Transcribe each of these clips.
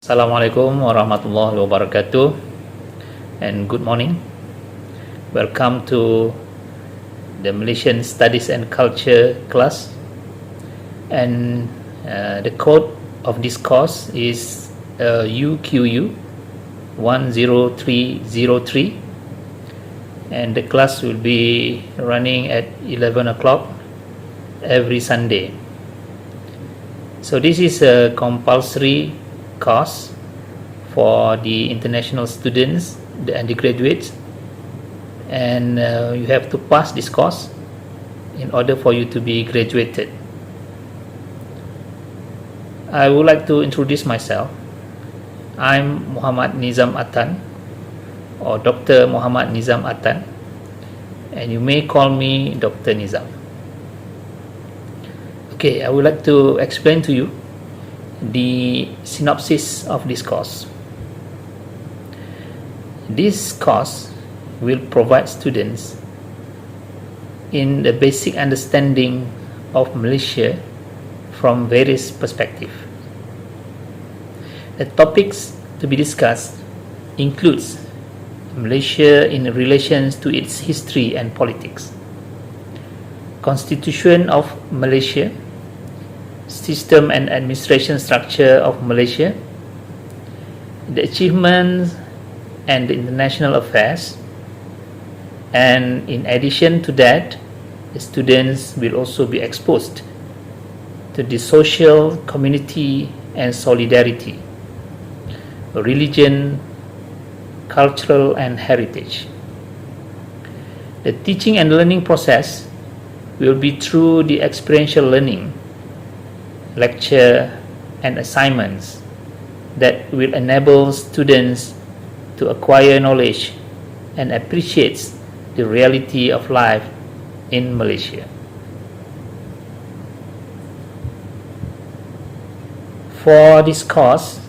Assalamualaikum warahmatullahi wabarakatuh, and good morning. Welcome to the Malaysian Studies and Culture class, and the code of this course is UQU 10303, and the class will be running at 11 o'clock every Sunday. So this is a compulsory course for the international students, the undergraduates, and you have to pass this course in order for you to be graduated. I would like to introduce myself. I'm Muhammad Nizam Atan, or Dr. Muhammad Nizam Atan, and you may call me Dr. Nizam. Okay, I would like to explain to you the synopsis of this course. This course will provide students in the basic understanding of Malaysia from various perspectives. The topics to be discussed includes Malaysia in relation to its history and politics, Constitution of Malaysia, system and administration structure of Malaysia, the achievements and the international affairs, and in addition to that, the students will also be exposed to the social, community and solidarity, religion, cultural and heritage. The teaching and learning process will be through the experiential learning, lecture and assignments that will enable students to acquire knowledge and appreciate the reality of life in Malaysia. For this course,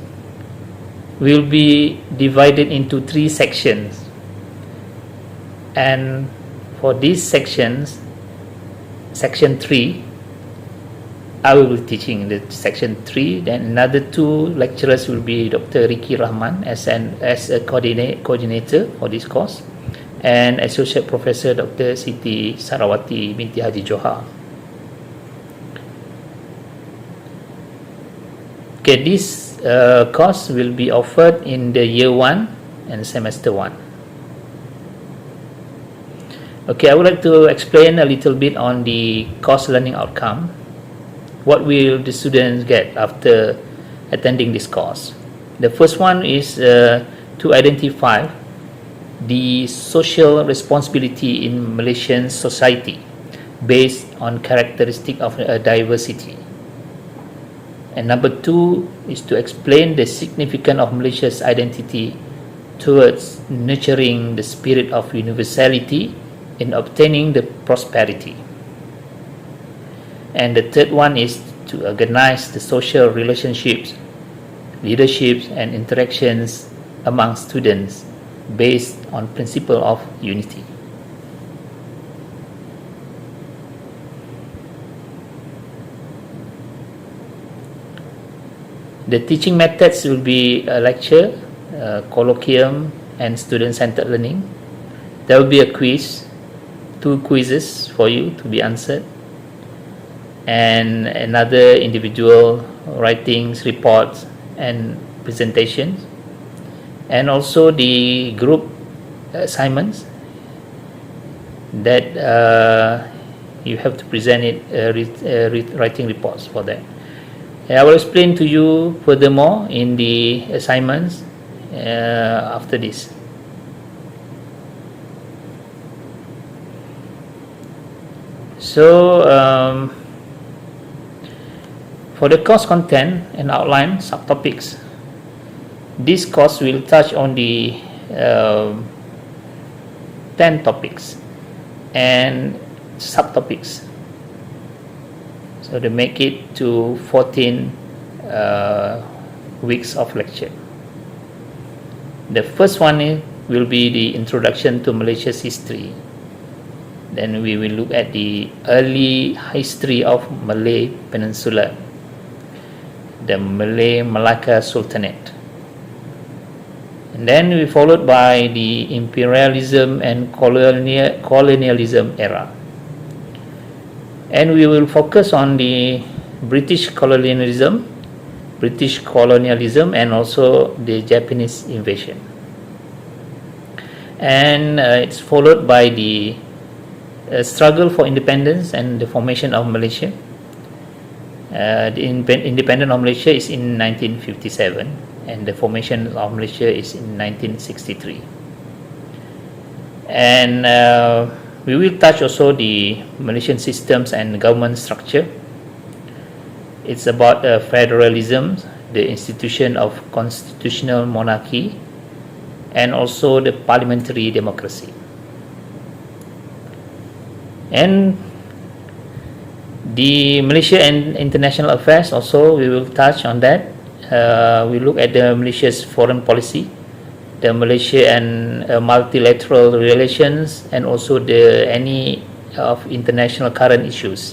will be divided into 3 sections, and for these sections, section 3, I will be teaching the section 3. Then another 2 lecturers will be Dr. Ricky Rahman as a coordinator for this course, and Associate Professor Dr. Siti Sarawati binti Haji Johar. Okay, this course will be offered in the year 1 and semester 1. Okay, I would like to explain a little bit on the course learning outcome. What will the students get after attending this course? The first one is to identify the social responsibility in Malaysian society based on characteristic of diversity. And number 2 is to explain the significance of Malaysia's identity towards nurturing the spirit of universality in obtaining the prosperity. And the third one is to organize the social relationships, leaderships and interactions among students based on principle of unity. The teaching methods will be a lecture, colloquium and student-centered learning. There will be a quiz, 2 quizzes for you to be answered, and another individual writings, reports and presentations, and also the group assignments that you have to present it, writing reports for that. I will explain to you furthermore in the assignments after this. So for the course content and outline subtopics, this course will touch on the 10 topics and subtopics. So they make it to 14 weeks of lecture. The first one will be the introduction to Malaysia's history. Then we will look at the early history of Malay Peninsula, the Malay Malacca Sultanate, And then we followed by the imperialism and colonialism era. And we will focus on the British colonialism, and also the Japanese invasion. And it's followed by the struggle for independence and the formation of Malaysia. The independence of Malaysia is in 1957, and the formation of Malaysia is in 1963. And we will touch also the Malaysian systems and government structure. It's about federalism, the institution of constitutional monarchy, and also the parliamentary democracy. And the Malaysia and international affairs also, we will touch on that. We look at the Malaysia's foreign policy, the Malaysia and multilateral relations, and also any of international current issues.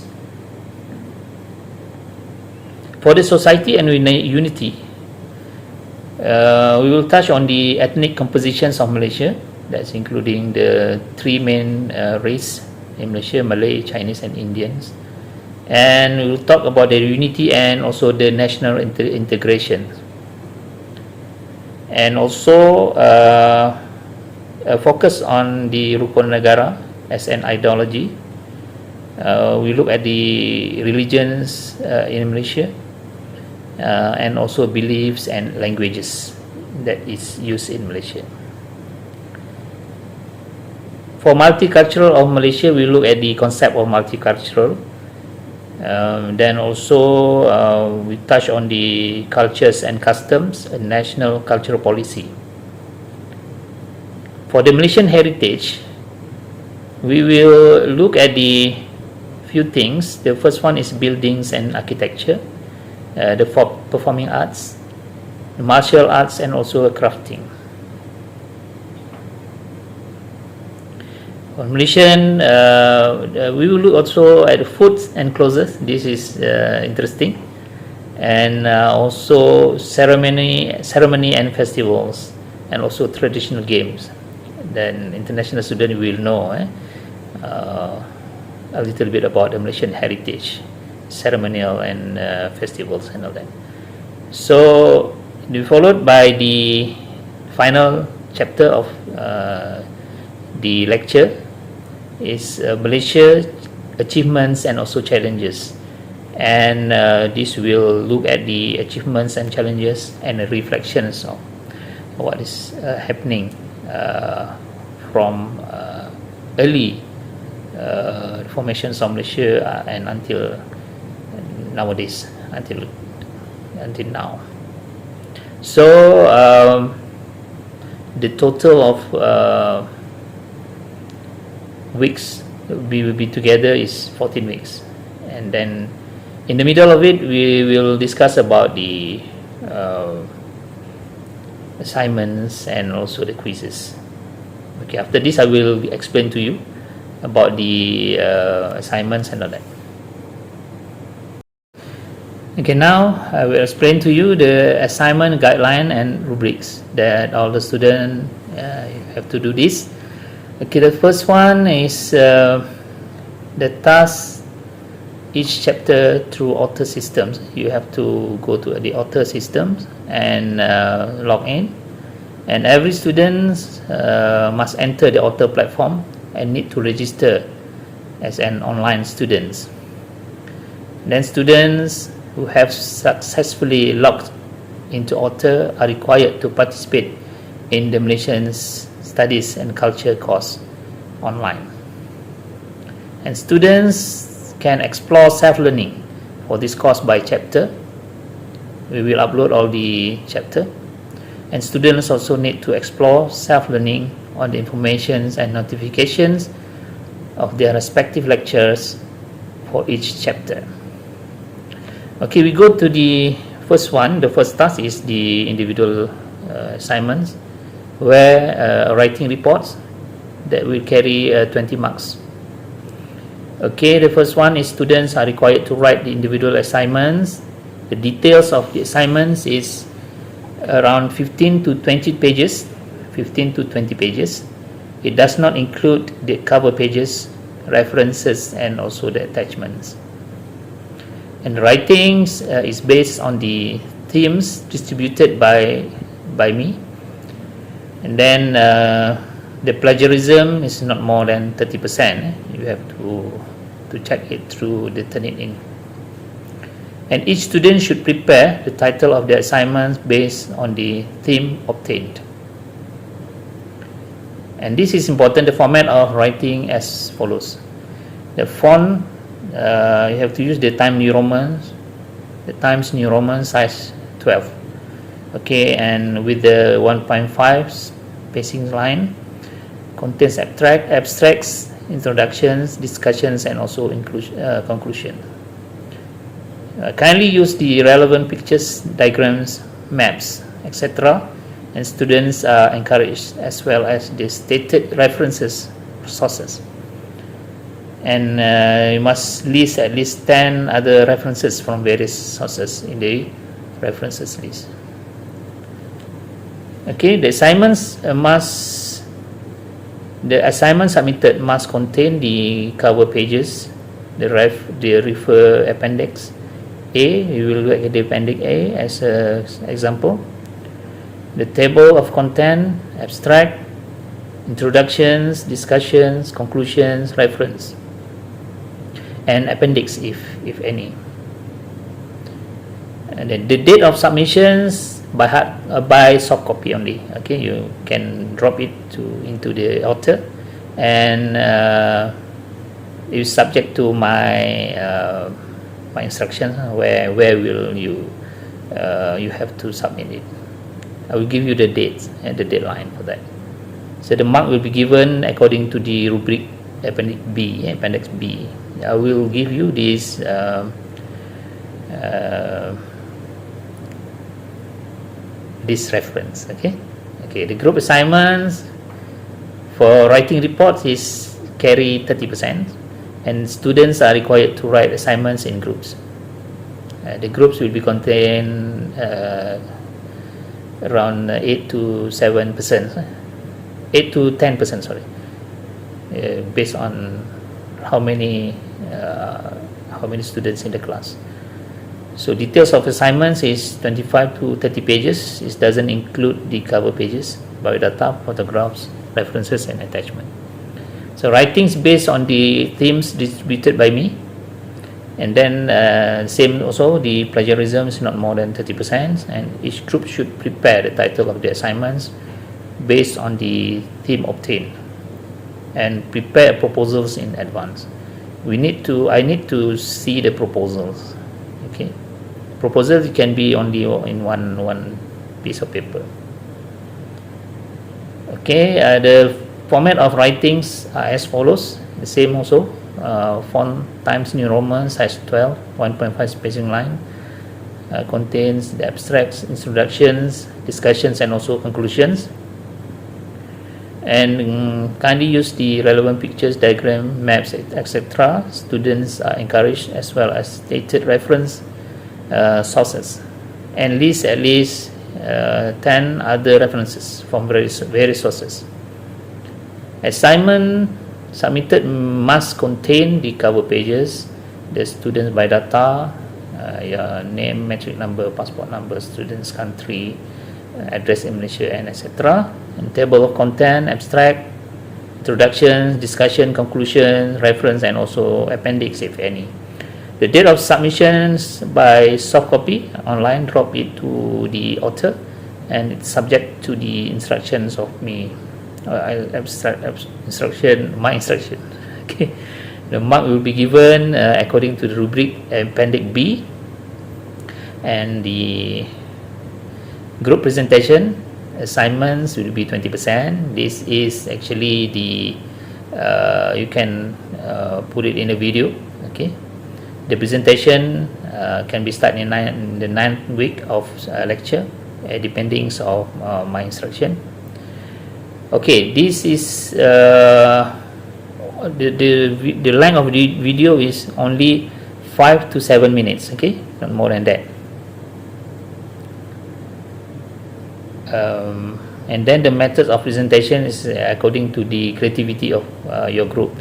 For the society and unity, we will touch on the ethnic compositions of Malaysia. That's including the three main race in Malaysia: Malay, Chinese, and Indians. And we will talk about the unity and also the national integration. And also focus on the Rukun Negara as an ideology. We look at the religions in Malaysia, and also beliefs and languages that is used in Malaysia. For multicultural of Malaysia, we look at the concept of multicultural. Then also we touch on the cultures and customs and national cultural policy. For the Malaysian heritage, we will look at the few things. The first one is buildings and architecture, the performing arts, the martial arts, and also crafting. For Malaysian, we will look also at the food and clothes. This is interesting, and also ceremony and festivals, and also traditional games. Then international student will know a little bit about the Malaysian heritage, ceremonial and festivals and all that. So, followed by the final chapter of the lecture is Malaysia achievements and also challenges, and this will look at the achievements and challenges and the reflections of what is happening from early formations of Malaysia and until nowadays, until now. So the total of weeks we will be together is 14 weeks, and then in the middle of it we will discuss about the assignments and also the quizzes. Okay, after this I will explain to you about the assignments and all that. Okay, now I will explain to you the assignment guideline and rubrics that all the students have to do this. Okay, the first one is the task each chapter through author systems. You have to go to the author systems and log in, and every student must enter the author platform and need to register as an online student. Then students who have successfully logged into author are required to participate in the Malaysian Studies and Culture course online. And students can explore self-learning for this course by chapter. We will upload all the chapter, and students also need to explore self-learning on the informations and notifications of their respective lectures for each chapter. Okay, we go to the first one. The first task is the individual assignments, where writing reports that will carry 20 marks. Okay, the first one is students are required to write the individual assignments. The details of the assignments is around 15 to 20 pages, 15 to 20 pages. It does not include the cover pages, references, and also the attachments. And writings is based on the themes distributed by me. And then the plagiarism is not more than 30%. You have to check it through the Turnitin. And each student should prepare the title of the assignments based on the theme obtained. And this is important, the format of writing as follows. The font, you have to use the Times New Roman, size 12. Okay, and with the 1.5 spacing line, contains abstracts, introductions, discussions, and also conclusion. Kindly use the relevant pictures, diagrams, maps, etc. And students are encouraged, as well as the stated references, sources. And you must list at least 10 other references from various sources in the references list. Okay, the assignments submitted must contain the cover pages, the refer appendix A. You will look at the appendix A as an example. The table of content, abstract, introductions, discussions, conclusions, reference, and appendix if any. And then the date of submissions by soft copy only. Okay, you can drop it into the author, and it is subject to my instructions where will you have to submit it. I will give you the dates and the deadline for that. So the mark will be given according to the rubric appendix B. I will give you this this reference. Okay, the group assignments for writing reports is carry 30%, and students are required to write assignments in groups. The groups will be contain around 8 to 10%, sorry, based on how many students in the class. So details of assignments is 25 to 30 pages. It doesn't include the cover pages, biodata, photographs, references, and attachment. So writings based on the themes distributed by me. And then same also, the plagiarism is not more than 30%, and each group should prepare the title of the assignments based on the theme obtained, and prepare proposals in advance. I need to see the proposals. Okay, proposals can be only in one piece of paper. Okay, the format of writings are as follows. The same also. Font Times New Roman, size 12, 1.5 spacing line, contains the abstracts, introductions, discussions, and also conclusions. And kindly use the relevant pictures, diagram, maps, etc. Students are encouraged, as well as stated reference sources, and list at least 10 other references from various sources. Assignment submitted must contain the cover pages, the student's biodata, your name, matric number, passport number, student's country, address in Malaysia, and etc. And table of content, abstract, introduction, discussion, conclusion, reference, and also appendix if any. The date of submissions by soft copy online, drop it to the author, and it's subject to the instructions of me. My instruction. Okay, the mark will be given according to the rubric appendix B, and the group presentation assignments will be 20%. This is actually the you can put it in a video. Okay, the presentation can be started in the 9th week of lecture, depending of my instruction. Okay, this is the length of the video is only 5 to 7 minutes. Okay, not more than that. And then the methods of presentation is according to the creativity of your group.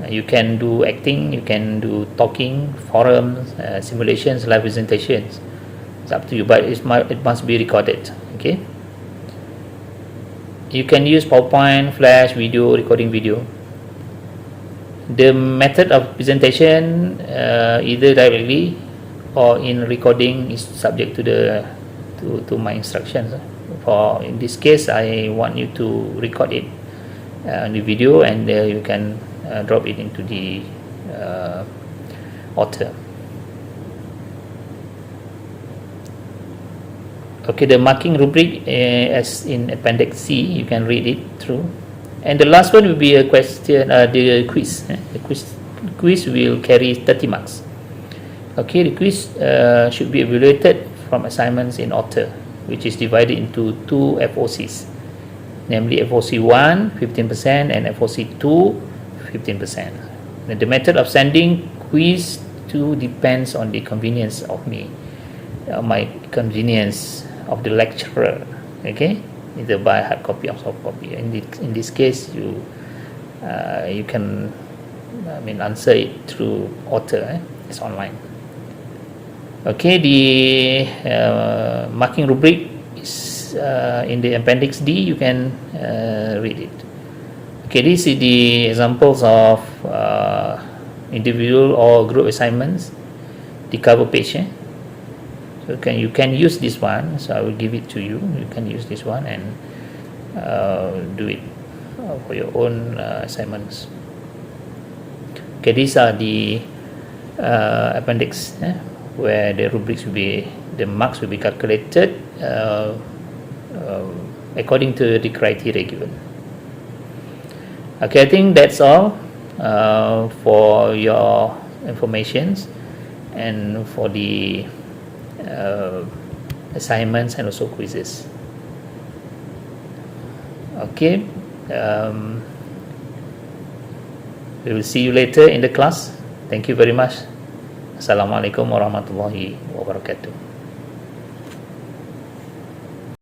You can do acting, you can do talking, forums, simulations, live presentations. It's up to you, but it must be recorded. Okay. You can use PowerPoint, Flash, video, recording video. The method of presentation, either directly or in recording, is subject to my instructions. For in this case, I want you to record it on the video, and you can drop it into the author. Okay, the marking rubric, as in appendix C, you can read it through. And the last one will be a question, the quiz. The quiz will carry 30 marks. Okay, the quiz should be evaluated from assignments in author, which is divided into 2 FOCs, namely FOC 1, 15%, and FOC 2, 15%. The method of sending quiz to depends on the convenience of me, my convenience of the lecturer. Okay, either by hard copy or soft copy. In this case, you can answer it through author. It's online. Okay, the marking rubric is in the appendix D. You can read it. Okay, this is the examples of individual or group assignments. The cover page. So you can use this one. So I will give it to you. You can use this one and do it for your own assignments. Okay, these are the appendix where the rubrics will be, the marks will be calculated according to the criteria given. Okay, I think that's all for your informations and for the assignments and also quizzes. Okay, we will see you later in the class. Thank you very much. Assalamualaikum warahmatullahi wabarakatuh.